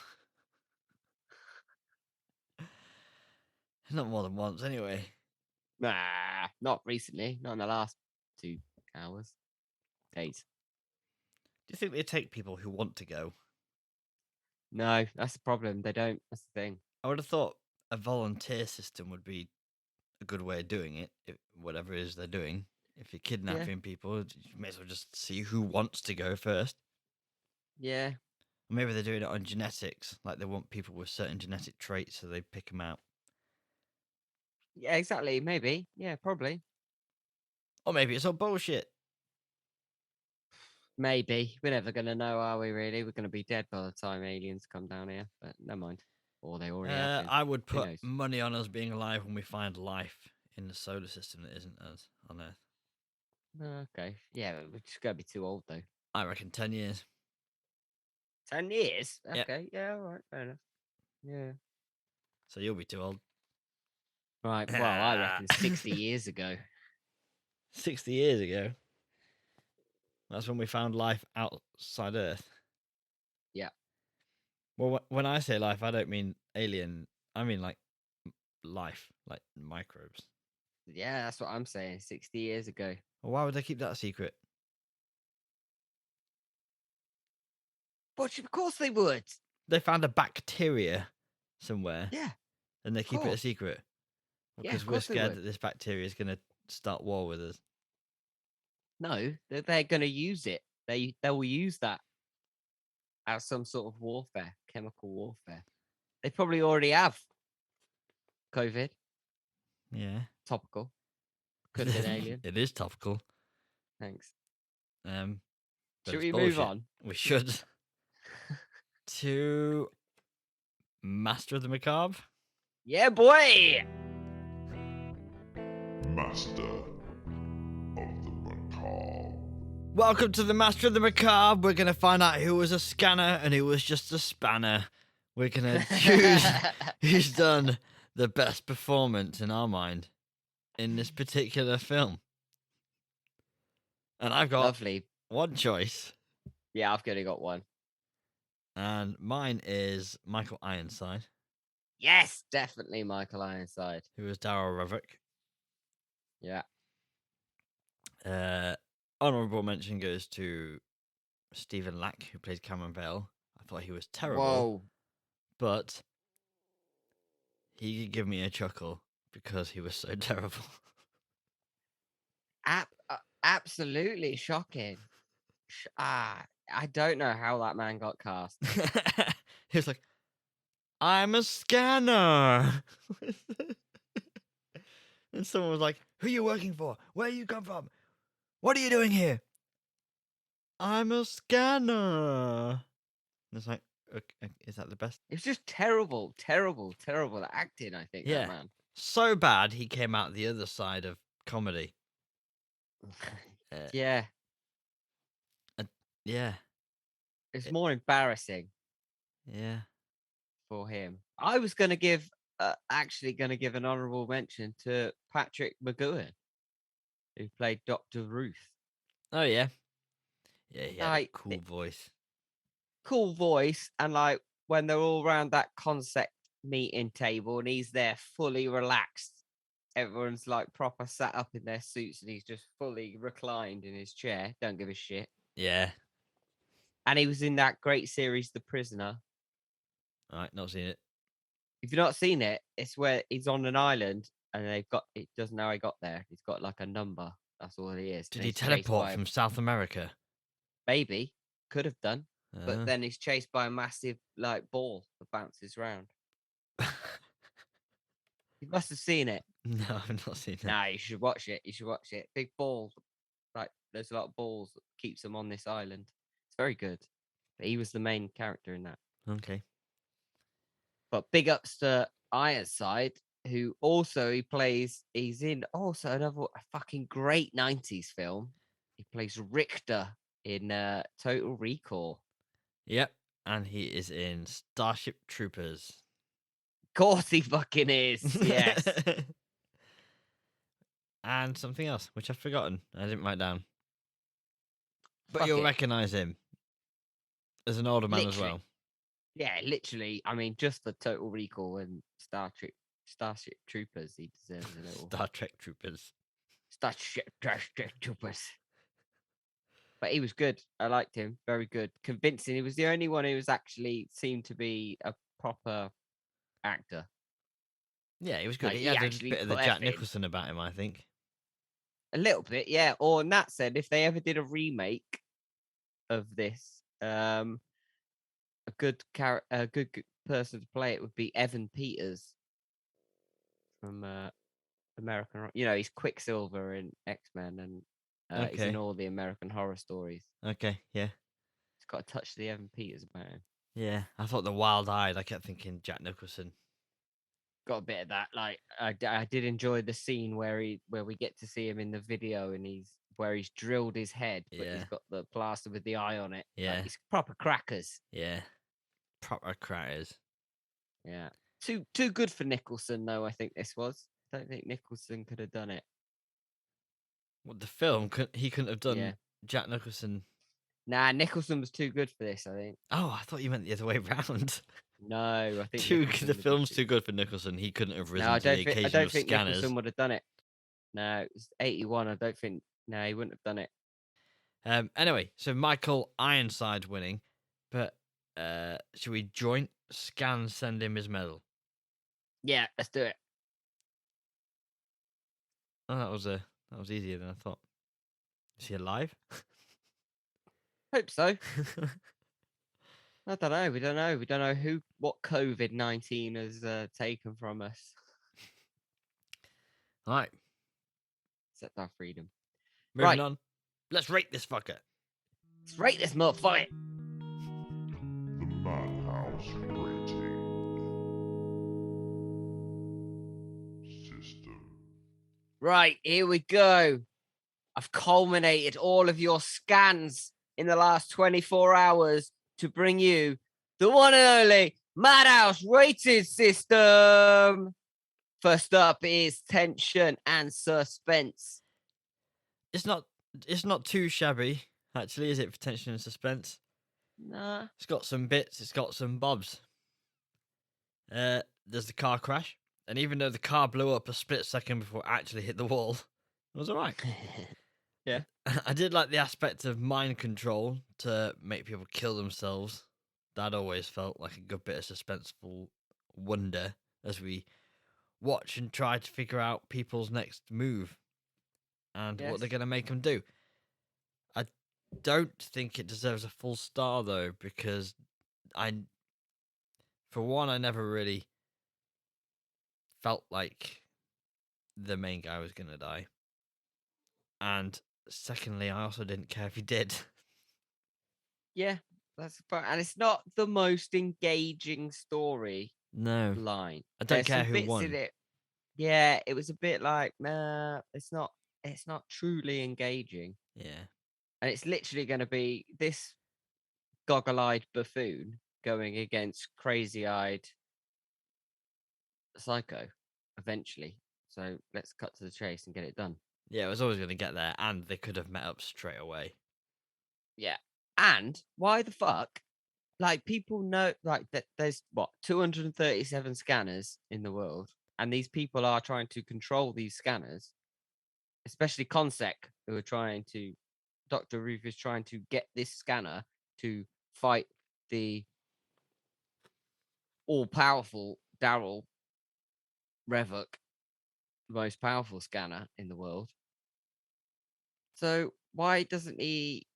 Not more than once, anyway. Nah, not recently. Not in the last 2 hours. Days. Do you think they take people who want to go? No, that's the problem. They don't. That's the thing. I would have thought a volunteer system would be a good way of doing it, whatever it is they're doing. If you're kidnapping people, you may as well just see who wants to go first. Yeah. Or maybe they're doing it on genetics, like they want people with certain genetic traits, so they pick them out. Yeah, exactly. Maybe. Yeah, probably. Or maybe it's all bullshit. Maybe. We're never going to know, are we, really? We're going to be dead by the time aliens come down here. But never mind. Or they already have been. I would Who put knows? money on us being alive when we find life in the solar system that isn't us on Earth. Okay. Yeah, we're just going to be too old, though. I reckon 10 years. 10 years? Yep. Okay. Yeah, all right. Fair enough. Yeah. So you'll be too old. Right. Well, I reckon 60 years ago. 60 years ago. That's when we found life outside Earth. Yeah. Well, when I say life, I don't mean alien. I mean like life, like microbes. Yeah, that's what I'm saying. 60 years ago. Well, why would they keep that a secret? But of course they would. They found a bacteria somewhere. Yeah. And they keep it a course. secret. Yeah, Because of we're course they scared would. that this bacteria is going to start war with us. No, they're going to use it. They will use that as some sort of warfare, chemical warfare. They probably already have COVID. Yeah. Topical. Could have been alien. It is topical. Thanks. But Should it's we bullshit. move on? We should. To Master of the Macabre. Yeah, boy. Master of the Macabre. Welcome to the Master of the Macabre. We're going to find out who was a scanner and who was just a spanner. We're going to choose who's done the best performance in our mind in this particular film. And I've got Lovely. one choice. Yeah, I've only got one. And mine is Michael Ironside. Yes, definitely Michael Ironside. Who was Darryl Revok. Yeah. Honorable mention goes to Stephen Lack, who played Cameron Vale. I thought he was terrible. Whoa. But he could give me a chuckle because he was so terrible. Absolutely shocking. I don't know how that man got cast. He was like, I'm a scanner. And someone was like, who are you working for? Where you come from? What are you doing here? I'm a scanner. And it's like, okay, is that the best? It's just terrible acting, I think, Yeah. that man. So bad, he came out the other side of comedy. Yeah. Yeah. It's more embarrassing Yeah. for him. I was going to give, actually going to give an honorable mention to Patrick McGowan, who played Dr. Ruth. Oh, yeah. Yeah, he had a Like, cool voice. Cool voice. And like when they're all around that concept meeting table and he's there fully relaxed, everyone's like proper sat up in their suits and he's just fully reclined in his chair. Don't give a shit. Yeah. And he was in that great series, The Prisoner. All right, not seen it. If you've not seen it, it's where he's on an island and they've got, it doesn't know how he got there. He's got like a number. That's all he is. Did And he he's chased teleport by from South America? Maybe. Could have done. Uh, But then he's chased by a massive like ball that bounces around. You must have seen it. No, I've not seen it. Nah, you should watch it. You should watch it. Big balls. Like, there's a lot of balls that keeps them on this island. It's very good. But he was the main character in that. Okay. But big ups to Ironside, who also he's in also another fucking great 90s film. He plays Richter in Total Recall. Yep. And he is in Starship Troopers. Of course he fucking is. Yes. And something else, which I've forgotten. I didn't write down. But Fuck you'll it. recognise him as an older man as well. Yeah, literally. I mean, just for Total Recall and Starship Troopers. He deserves a little Star Trek troopers. Starship Troopers. But he was good. I liked him. Very good. Convincing. He was the only one who was actually seemed to be a proper actor. Yeah, he was good. Like, He he had a actually bit of put the Jack effort in. Nicholson about him, I think. A little bit, yeah. Or Nat said if they ever did a remake of this, a good person to play it would be Evan Peters from American. You know, he's Quicksilver in X-Men, and he's in Okay. all the American Horror Stories. Okay, yeah. It's got a touch of the Evan Peters about him. Yeah, I thought the wild-eyed. I kept thinking Jack Nicholson. Got a bit of that. Like I did enjoy the scene where we get to see him in the video, and he's drilled his head, but Yeah. he's got the plaster with the eye on it. Yeah. Like, he's proper crackers. Yeah. Proper crackers. Yeah. Too good for Nicholson, though. I think this was. I don't think Nicholson could have done it. What, the film? He couldn't have done Yeah. Jack Nicholson. Nah, Nicholson was too good for this, I think. Oh, I thought you meant the other way round. No, I think The film's too good for Nicholson. He couldn't have risen No, I to the don't think. I occasion don't of think Scanners. Nicholson would have done it. No, it's 81. I don't think. No, he wouldn't have done it. Anyway, so Michael Ironside winning, but should we joint Scan send him his medal? Yeah, let's do it. Oh, that was easier than I thought. Is he alive? Hope so. I don't know. We don't know. We don't know what COVID-19 has taken from us. All right, Except our freedom. moving Right. on. Let's rate this fucker. Let's rate this motherfucker. The Madhouse Rating System. Right, here we go. I've culminated all of your scans in the last 24 hours to bring you the one and only Madhouse rated system. First up is tension and suspense. It's not too shabby, actually, is it, for tension and suspense? Nah. It's got some bits, it's got some bobs. There's the car crash, and even though the car blew up a split second before it actually hit the wall, it was alright. Yeah. I did like the aspect of mind control to make people kill themselves. That always felt like a good bit of suspenseful wonder as we watch and try to figure out people's next move and what they're Yes. going to make them do. I don't think it deserves a full star, though, because for one, I never really felt like the main guy was going to die. And secondly, I also didn't care if he did. Yeah, that's fine. And it's not the most engaging story No. line. I don't There's care some who bits won. in it. Yeah, it was a bit like, nah, it's not truly engaging. Yeah. And it's literally going to be this goggle-eyed buffoon going against crazy-eyed psycho eventually. So let's cut to the chase and get it done. Yeah, it was always going to get there, and they could have met up straight away. Yeah. And why the fuck? Like, people know, like, that there's, 237 scanners in the world, and these people are trying to control these scanners, especially Consec, who are trying to, Dr. Ruth is trying to get this scanner to fight the all-powerful Daryl Revok, the most powerful scanner in the world. So why doesn't he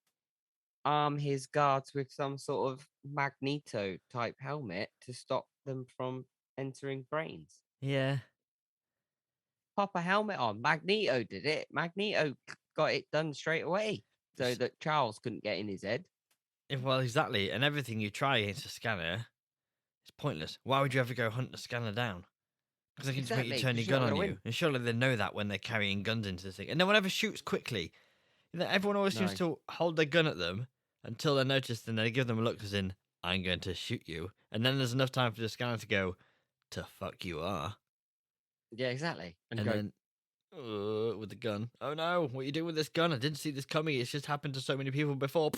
arm his guards with some sort of Magneto type helmet to stop them from entering brains? Yeah. Pop a helmet on. Magneto did it. Magneto got it done straight away so that Charles couldn't get in his head. Well, exactly. And everything you try against a scanner is pointless. Why would you ever go hunt a scanner down? Because they can just make you Exactly, turn 'cause your you're not gun on gonna you. win. And surely they know that when they're carrying guns into this thing. And no one ever shoots quickly. You know, everyone always seems to hold their gun at them until they're noticed, and they give them a look as in, I'm going to shoot you. And then there's enough time for the scanner to go, to fuck you are. Yeah, exactly. And go, then, with the gun. Oh no, what are you doing with this gun? I didn't see this coming. It's just happened to so many people before.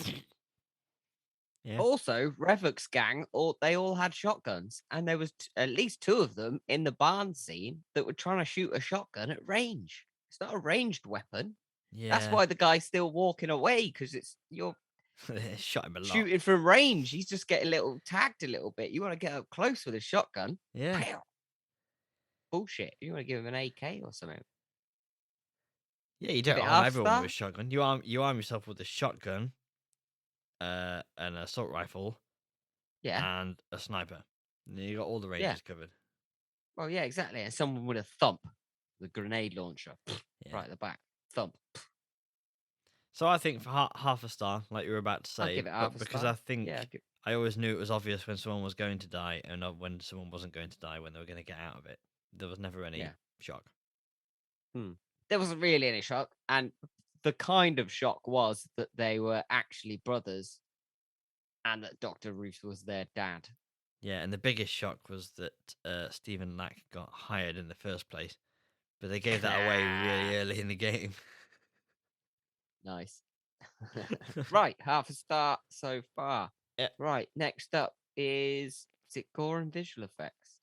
Yeah. Also, Revok's gang, they all had shotguns, and there was at least 2 of them in the barn scene that were trying to shoot a shotgun at range. It's not a ranged weapon. That's Yeah. why the guy's still walking away, because you're Shot him a lot. shooting from range. He's just getting tagged a little bit. You want to get up close with a shotgun. Yeah. Pow! Bullshit. You want to give him an AK or something. Yeah, you Give don't it arm half everyone star? with a shotgun. You arm yourself with a shotgun, an assault rifle, Yeah. and a sniper. And you got all the Yeah. ranges covered. Well, yeah, exactly. And someone with a thump, the grenade launcher, Yeah. right at the back. Thump. So I think for half a star, like you were about to I'll say, give it but half a because star. I think Yeah. I always knew it was obvious when someone was going to die and not when someone wasn't going to die when they were going to get out of it. There was never any Yeah. shock. There wasn't really any shock. And the kind of shock was that they were actually brothers and that Dr. Ruth was their dad. Yeah, and the biggest shock was that Stephen Lack got hired in the first place, but they gave that away really early in the game. Nice. Right, half a star so far. Yeah. Right, next up is it gore and visual effects?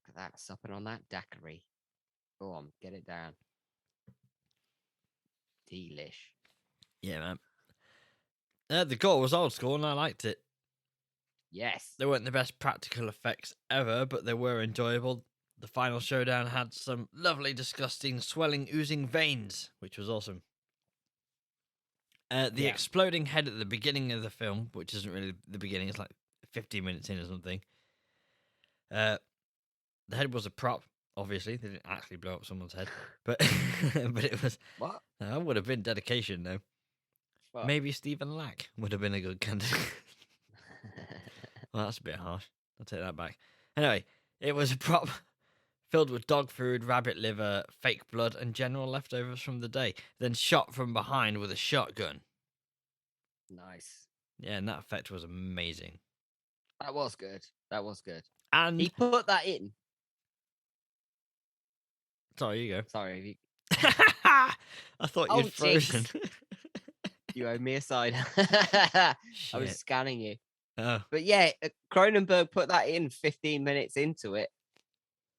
Look at that, supping on that daiquiri. Go on, get it down. Delish. Yeah, man. The gore was old school, and I liked it. Yes. They weren't the best practical effects ever, but they were enjoyable. The final showdown had some lovely, disgusting, swelling, oozing veins, which was awesome. The Yeah. exploding head at the beginning of the film, which isn't really the beginning, it's like 15 minutes in or something. The head was a prop, obviously. They didn't actually blow up someone's head, but but it was. What? That would have been dedication, though. Fuck. Maybe Stephen Lack would have been a good candidate. Well, that's a bit harsh. I'll take that back. Anyway, it was a prop filled with dog food, rabbit liver, fake blood, and general leftovers from the day, then shot from behind with a shotgun. Nice. Yeah, and that effect was amazing. That was good. That was good. And He put that in. sorry, you go. Sorry, I thought Oh, you'd frozen. you owe me a side. I was Shit. scanning you. Oh, But yeah, Cronenberg put that in 15 minutes into it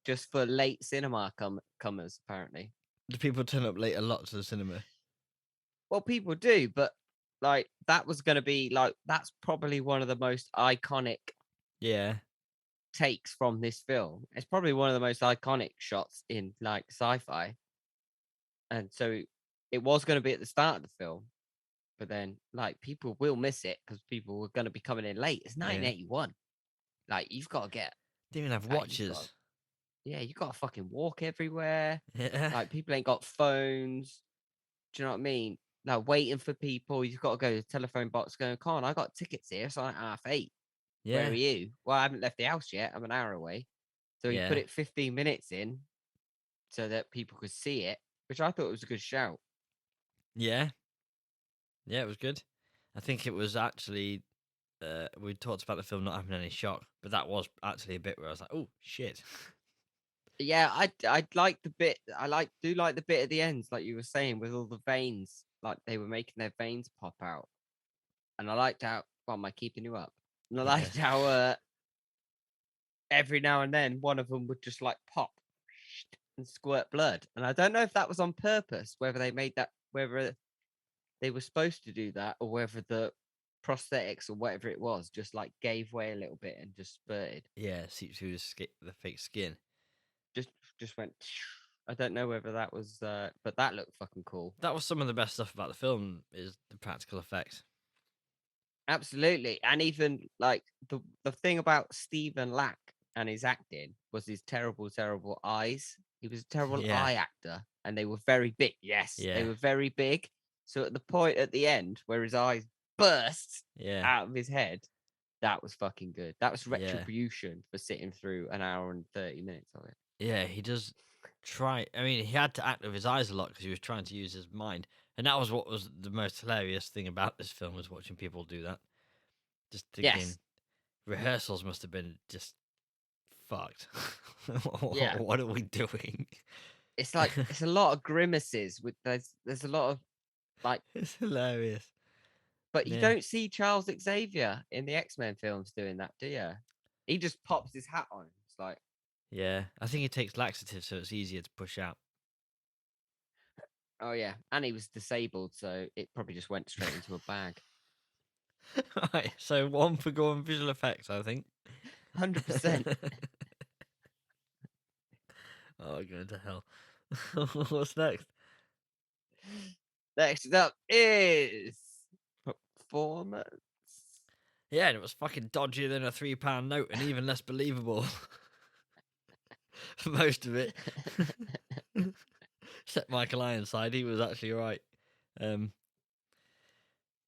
just for late cinema comers, apparently. do people turn up late a lot to the cinema? Well, people do, but like that was going to be like, that's probably one of the most iconic Yeah. takes from this film. It's probably one of the most iconic shots in like sci-fi. And so it was going to be at the start of the film, but then like people will miss it because people were going to be coming in late. It's 1981. Like you've got to get, Didn't even have like, watches. you got to fucking walk everywhere. Yeah. Like people ain't got phones. Do you know what I mean? Like waiting for people. You've got to go to the telephone box going, "Con, I got tickets here. It's like 8:30. Where Yeah. are you?" Well, I haven't left the house yet. I'm an hour away. So he put Yeah. it 15 minutes in so that people could see it, which I thought was a good shout. Yeah. Yeah, it was good. I think it was actually we talked about the film not having any shock, but that was actually a bit where I was like, "Oh shit!" Yeah, I like the bit. Do like the bit at the end, like you were saying, with all the veins, like they were making their veins pop out, and I liked how. Well, am I keeping you up? And I Yeah. liked how every now and then one of them would just like pop and squirt blood, and I don't know if that was on purpose, whether they made that, whether they were supposed to do that, or whether the prosthetics or whatever it was just like gave way a little bit and just spurted. Yeah, seeps through the fake skin. Just went. I don't know whether that was, but that looked fucking cool. That was some of the best stuff about the film is the practical effects. Absolutely, and even like the thing about Stephen Lack and his acting was his terrible eyeyes. He was a terrible Yeah. eye actor, and they were very big. Yes, Yeah. they were very big. So at the point at the end where his eyes burst Yeah. out of his head, that was fucking good. That was Yeah. retribution for sitting through an hour and 30 minutes of it. Yeah, he does try. I mean, he had to act with his eyes a lot because he was trying to use his mind, and that was what was the most hilarious thing about this film was watching people do that. Just thinking, Yes. rehearsals must have been just fucked. Yeah. What are we doing? It's like it's a lot of grimaces with there's a lot of like It's hilarious. But you Yeah. don't see Charles Xavier in the X-Men films doing that, do you? He just pops his hat on. It's like, Yeah, I think he takes laxatives, so it's easier to push out. oh yeah, and he was disabled, so it probably just went straight into a bag. Right, so 1 for going visual effects, I think. 100%. Oh, going to hell. What's next? Next up is performance. Yeah, and it was fucking dodgier than a £3 note and even less believable. For most of it. Except Michael Ironside, he was actually right.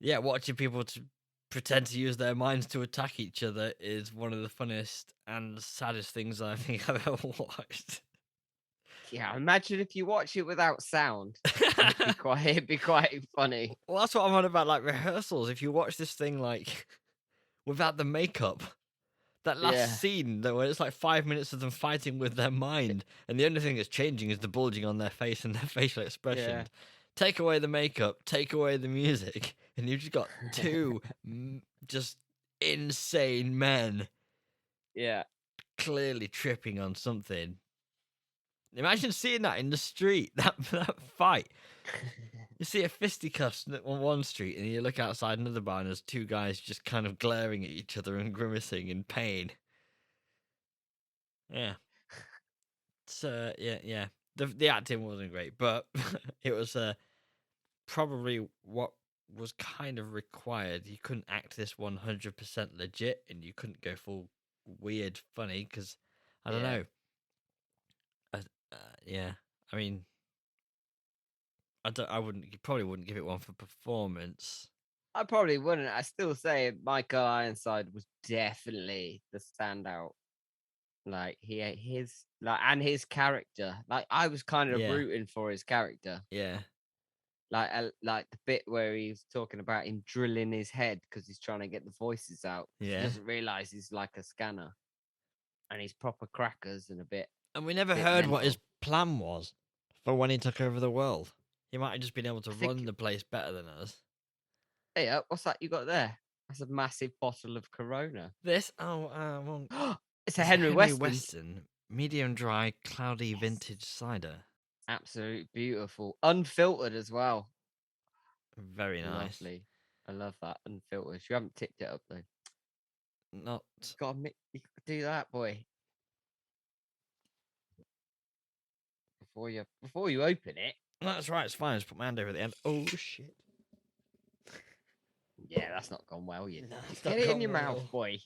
Yeah, watching people pretend to use their minds to attack each other is one of the funniest and saddest things I think I've ever watched. Yeah, imagine if you watch it without sound. It'd be quite funny. Well, that's what I'm on about, like rehearsals. If you watch this thing like without the makeup, that last Yeah. scene though, where it's like 5 minutes of them fighting with their mind, and the only thing that's changing is the bulging on their face and their facial expression. Yeah. Take away the makeup, take away the music, and you've just got two just insane men Yeah. clearly tripping on something. Imagine seeing that in the street, that fight. You see a fisticuffs on one street, and you look outside another bar, and there's two guys just kind of glaring at each other and grimacing in pain. Yeah. So yeah. The acting wasn't great, but it was probably what was kind of required. You couldn't act this 100% legit, and you couldn't go full weird funny because I don't know. Yeah, I mean, you probably wouldn't give it one for performance. I probably wouldn't. I still say Michael Ironside was definitely the standout. Like and his character. Like I was kind of Yeah. rooting for his character. Yeah. Like the bit where he's talking about him drilling his head because he's trying to get the voices out. Yeah. He doesn't realize he's like a scanner, and he's proper crackers and a bit. And we never bit heard what his mental. plan was for when he took over the world. He might have just been able to think- run the place better than us. Hey, what's that you got there? That's a massive bottle of Corona. This, well, It's a Henry Weston. Weston, medium dry, cloudy vintage cider. Absolutely beautiful, unfiltered as well. Very nice. Lovely. I love that unfiltered. You haven't tipped it up though. Not. You gotta do that, boy. Before you open it. That's right. It's fine. Just put my hand over the end. Oh shit. Yeah, that's not gone well yet. No, it's Get not it in gone your well. mouth, boy.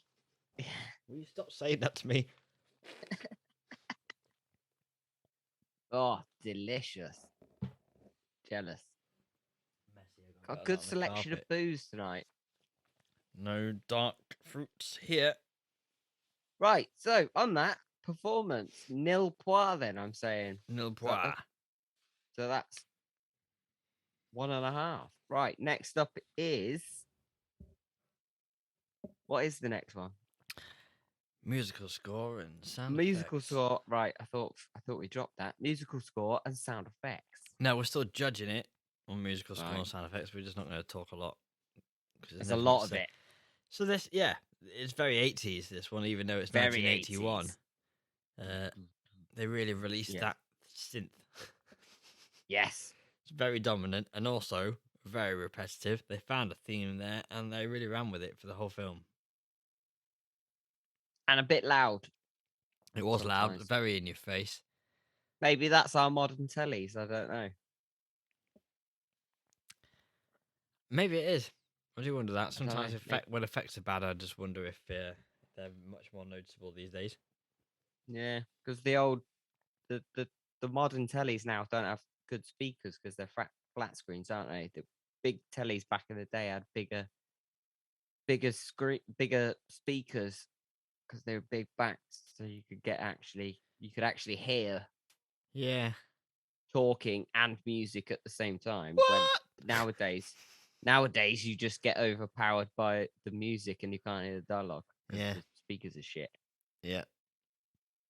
Will you stop saying that to me? Oh, delicious. Jealous. Got a good selection of booze tonight. No dark fruits here. Right, so on that performance, nil point then I'm saying. Nil point. So that's 1.5. Right, next up is what is the next one? Musical score and sound Musical effects. score. Right, I thought we dropped that. Musical score and sound effects. No, we're still judging it on musical score Right. and sound effects. We're just not going to talk a lot. There's a lot of it. So this, yeah, it's very 80s, this one, even though it's Very 1981. 80s. They really released that synth. Yes. It's very dominant and also very repetitive. They found a theme there and they really ran with it for the whole film. And a bit loud. It was loud, sometimes. very in your face. Maybe that's our modern tellies. I don't know. Maybe it is. I do wonder that. Sometimes know. when effects are bad, I just wonder if they're much more noticeable these days. Yeah, because the modern tellies now don't have good speakers because they're flat screens, aren't they? The big tellies back in the day had bigger speakers because they were big backs, so you could actually hear talking and music at the same time. What? When nowadays you just get overpowered by the music and you can't hear the dialogue because the speakers are shit. Yeah.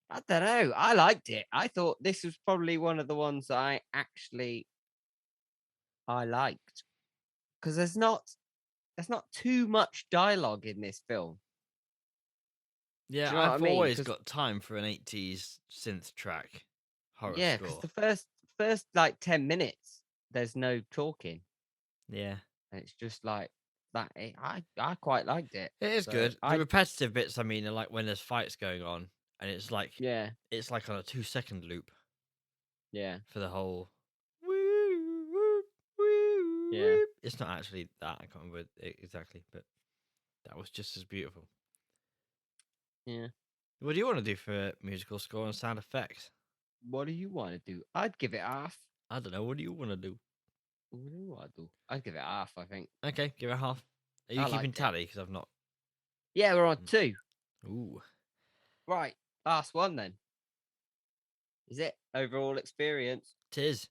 I don't know. I liked it. I thought this was probably one of the ones I liked because there's not there's not too much dialogue in this film. Yeah, you know what I I've mean? always 'Cause- got time for an 80s synth track horror Yeah, because score. the first like 10 minutes, there's no talking, Yeah. and it's just like that. I quite liked it. It is So good. The repetitive bits, I mean, are like when there's fights going on, and it's like yeah, on a 2-second loop yeah, for the whole. Woo, woo, woo, yeah, woo. It's not actually that. I can't remember it exactly, but that was just as beautiful. yeah. What do you want to do for musical score and sound effects? What do you want to do? I'd give it half. I don't know. What do you want to do? What do you want to do? I'd give it half. I think. Okay, give it half. Are you I keeping liked it. tally? Because I've not. Yeah, we're on 2. Ooh. Right, last one then. Is it overall experience? Tis.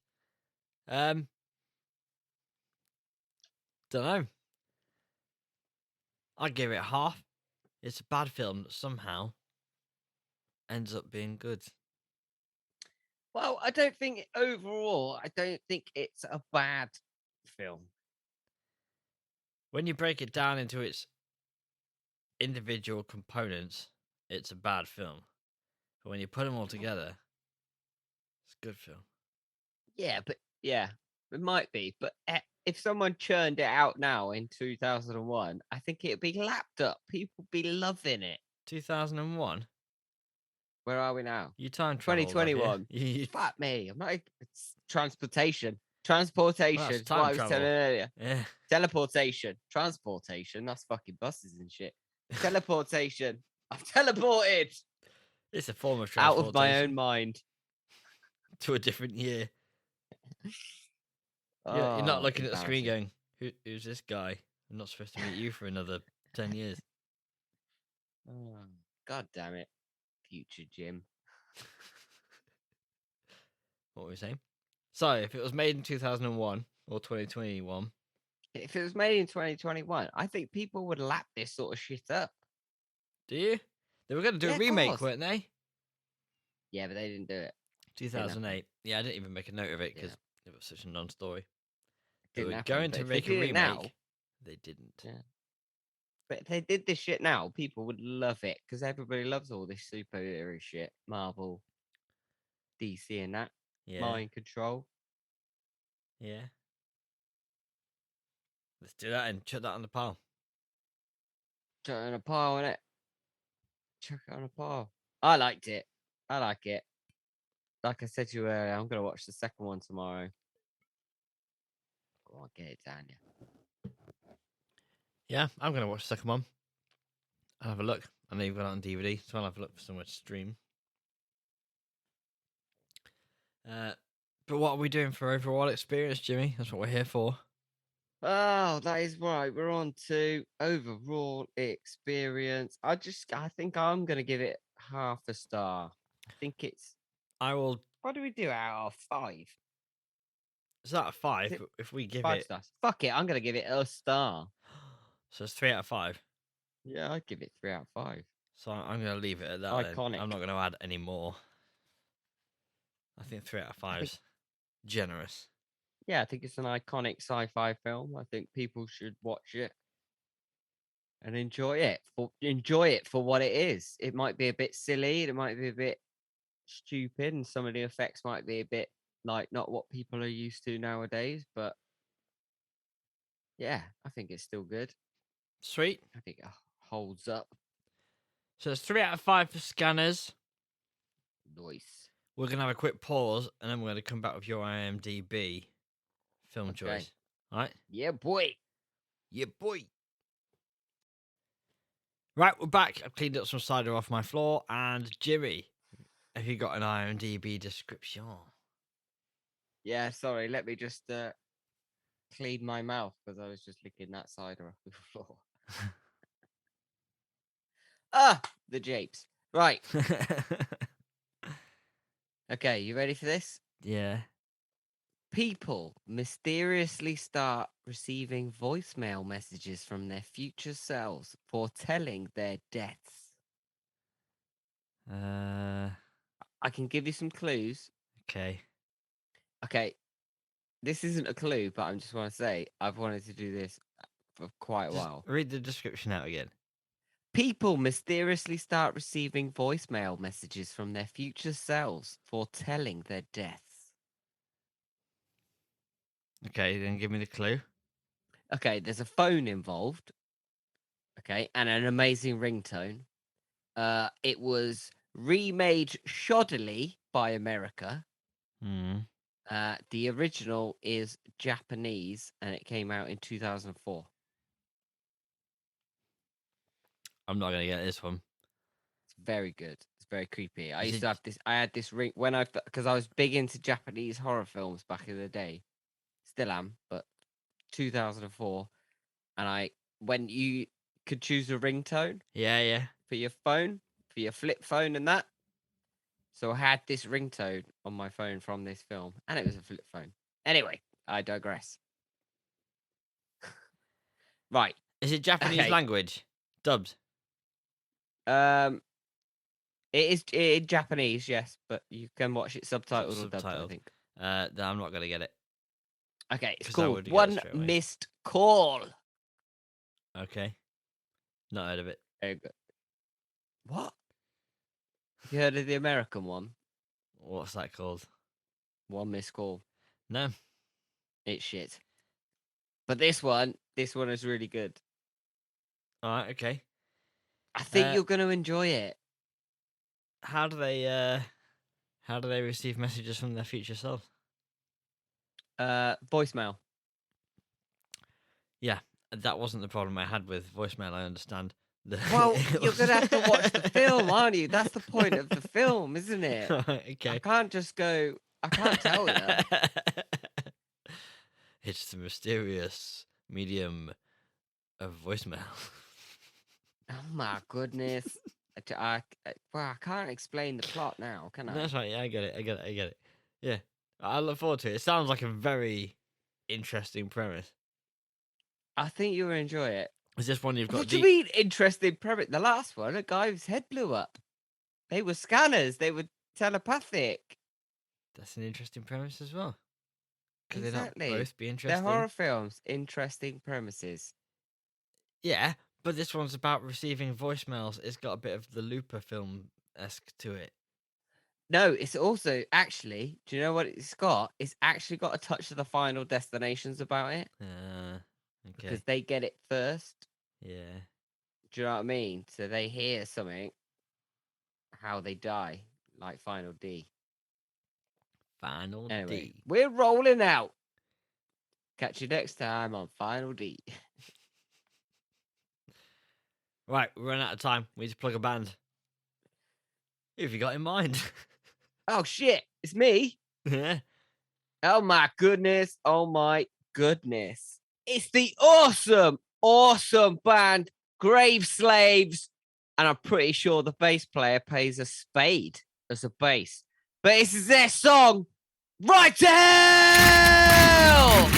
Don't know. I'd give it half. It's a bad film that somehow ends up being good. Well, I don't think overall. I don't think it's a bad film. When you break it down into its individual components, it's a bad film. But when you put them all together, it's a good film. Yeah, but yeah, it might be. But if someone churned it out now in 2001, I think it'd be lapped up. People would be loving it. 2001. Where are we now? You time traveled, have 2021. you? Fuck me. I'm not. It's transportation. Well, Transportation. that's That's what time I was travel. telling earlier. Yeah. Teleportation. Transportation. That's fucking buses and shit. Teleportation. I've teleported It's a form of out transportation of my own mind. to a different year. You're Oh, not looking at the screen embarrassing. going, who's this guy? I'm not supposed to meet you for another 10 years. Oh, God damn it. Future Jim. What were we saying? So, if it was made in 2001 or 2021, If it was made in 2021, I think people would lap this sort of shit up. do you? They were going to do Yeah, a of remake, course. weren't they? Yeah, but they didn't do it. 2008. Yeah, I didn't even make a note of it because Yeah. it was such a non-story. They Didn't were happen. going But to if they make a did it remake. now, They didn't. yeah. But if they did this shit now, people would love it because everybody loves all this superhero shit. Marvel, DC, and that. Yeah. Mind control. Yeah. Let's do that and chuck that on the pile. Chuck it on a pile, innit? Chuck it on a pile. I liked it. I like it. Like I said to you earlier, I'm going to watch the second one tomorrow. Go on, get it down, yeah. Yeah, I'm going to watch the second one. I'll have a look. I know you've got it on DVD, so I'll have a look for somewhere to stream. But what are we doing for overall experience, Jimmy? That's what we're here for. Oh, that is right. We're on to overall experience. I think I'm going to give it half a star. I think it's, I will. what do we do out of 5? Is that a 5? it If we give 5 it. stars. Fuck it. I'm going to give it a star. So it's 3 out of 5. Yeah, I'd give it 3 out of 5. So I'm going to leave it at that. Then. Iconic. I'm not going to add any more. I think 3 out of 5 is generous. Yeah, I think it's an iconic sci-fi film. I think people should watch it and enjoy it. Enjoy it for what it is. It might be a bit silly. It might be a bit stupid, and some of the effects might be a bit like not what people are used to nowadays. But yeah, I think it's still good. Sweet. I think it holds up. So it's 3 out of 5 for Scanners. Nice. We're going to have a quick pause, and then we're going to come back with your IMDb film choice. All right? Yeah, boy. Yeah, boy. Right, we're back. I've cleaned up some cider off my floor. And Jimmy, have you got an IMDb description? Yeah, sorry. Let me just clean my mouth because I was just licking that cider off the floor. The japes. Right. Okay, you ready for this? Yeah. People mysteriously start receiving voicemail messages from their future selves foretelling their deaths. I can give you some clues. Okay. Okay, this isn't a clue, but I just want to say I've wanted to do this for quite a Just while. read the description out again. People mysteriously start receiving voicemail messages from their future selves foretelling their deaths. Okay, then give me the clue. Okay, there's a phone involved. Okay, and an amazing ringtone. It was remade shoddily by America. Hmm. The original is Japanese, and it came out in 2004. I'm not gonna get this one. It's very good. It's very creepy. I Is used it- to have this. I had this ring because I was big into Japanese horror films back in the day. Still am, but 2004, and when you could choose a ringtone Yeah. for your phone, for your flip phone, and that. So I had this ringtone on my phone from this film, and it was a flip phone. Anyway, I digress. Right. Is it Japanese Okay. language? Dubbed. It is in Japanese, yes, but you can watch it subtitled or dubbed, I Subtitled. think. Then I'm not gonna get it. Okay, it's 'Cause I called would get it One straight away. Missed Call. Okay. Not heard of it. Very good. What? You heard of the American one? What's that called? One Missed Call. No. It's shit. But this one is really good. All right. Okay. I think Uh, you're going to enjoy it. How do they receive messages from their future self? Voicemail. Yeah, that wasn't the problem I had with voicemail. I understand. Well, It you're was- going to have to watch the film, aren't you? That's the point of the film, isn't it? Right, I okay. can't just go, I can't tell you. It's the mysterious medium of voicemail. Oh my goodness. I can't explain the plot now, can I? That's right. Yeah, I get it. Yeah, I look forward to it. It sounds like a very interesting premise. I think you'll enjoy it. Is this one you've got? What do you mean interesting premise? The last one, a guy's head blew up. They were scanners. They were telepathic. That's an interesting premise as well. Could Exactly. they not both be They're interesting? horror films. Interesting premises. Yeah, but this one's about receiving voicemails. It's got a bit of the Looper film-esque to it. No, it's also actually, do you know what it's got? It's actually got a touch of the Final Destinations about it. Okay. Because they get it first. Yeah. Do you know what I mean? So they hear something, how they die, like Final D. Final Anyway, D. we're rolling out. Catch you next time on Final D. Right, we run out of time. We need to plug a band. Who have you got in mind? Oh shit, it's me. Yeah. Oh my goodness. Oh my goodness. It's the awesome band Grave Slaves. And I'm pretty sure the bass player plays a spade as a bass. But this is their song, Right to Hell!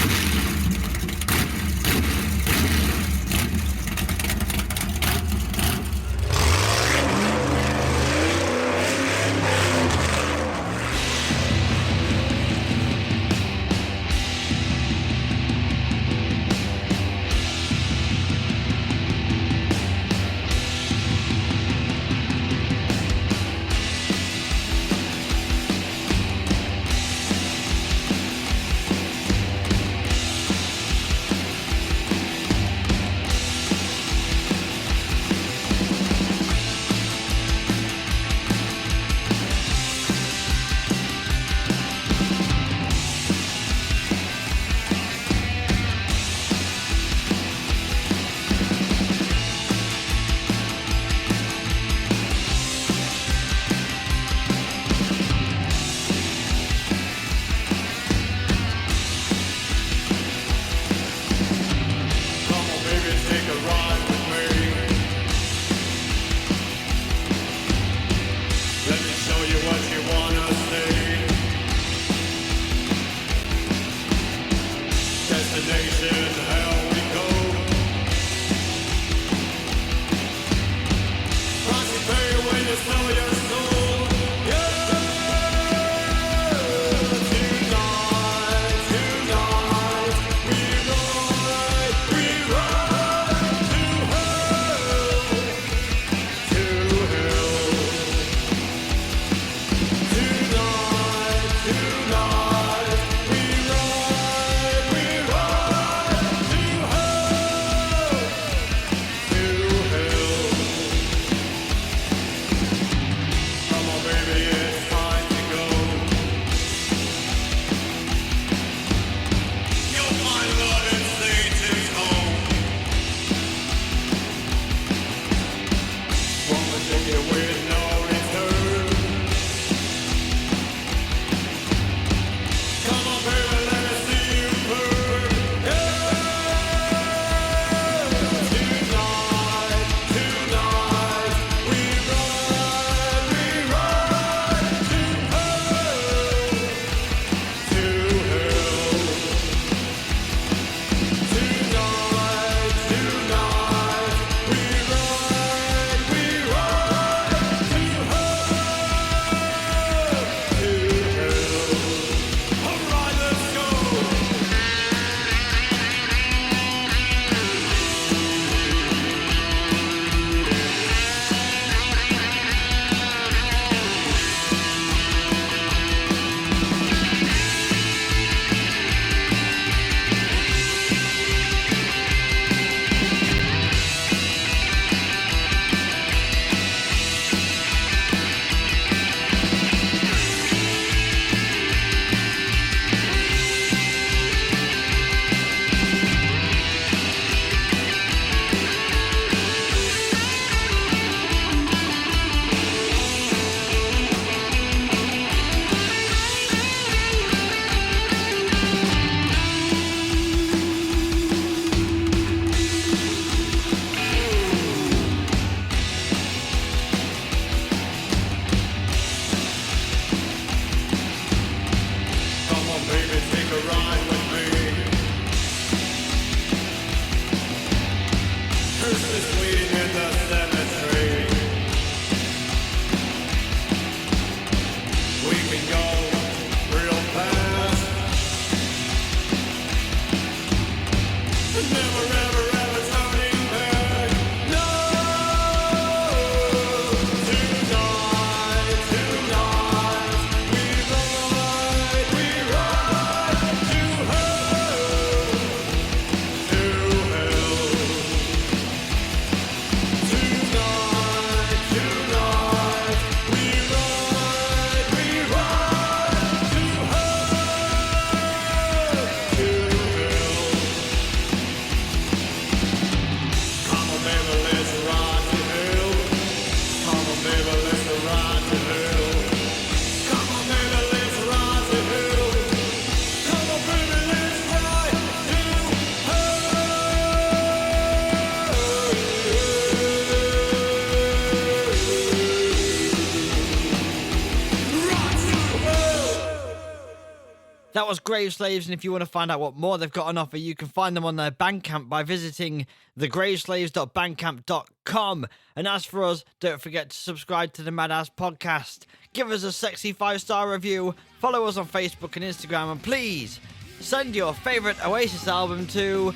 That was Graveslaves, and if you want to find out what more they've got on offer, you can find them on their Bandcamp by visiting thegraveslaves.bandcamp.com. And as for us, don't forget to subscribe to the Madhouse Podcast. Give us a sexy 5-star review, follow us on Facebook and Instagram, and please send your favourite Oasis album to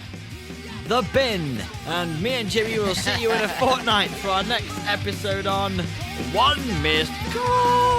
The Bin. And me and Jimmy will see you in a fortnight for our next episode on One Missed Call.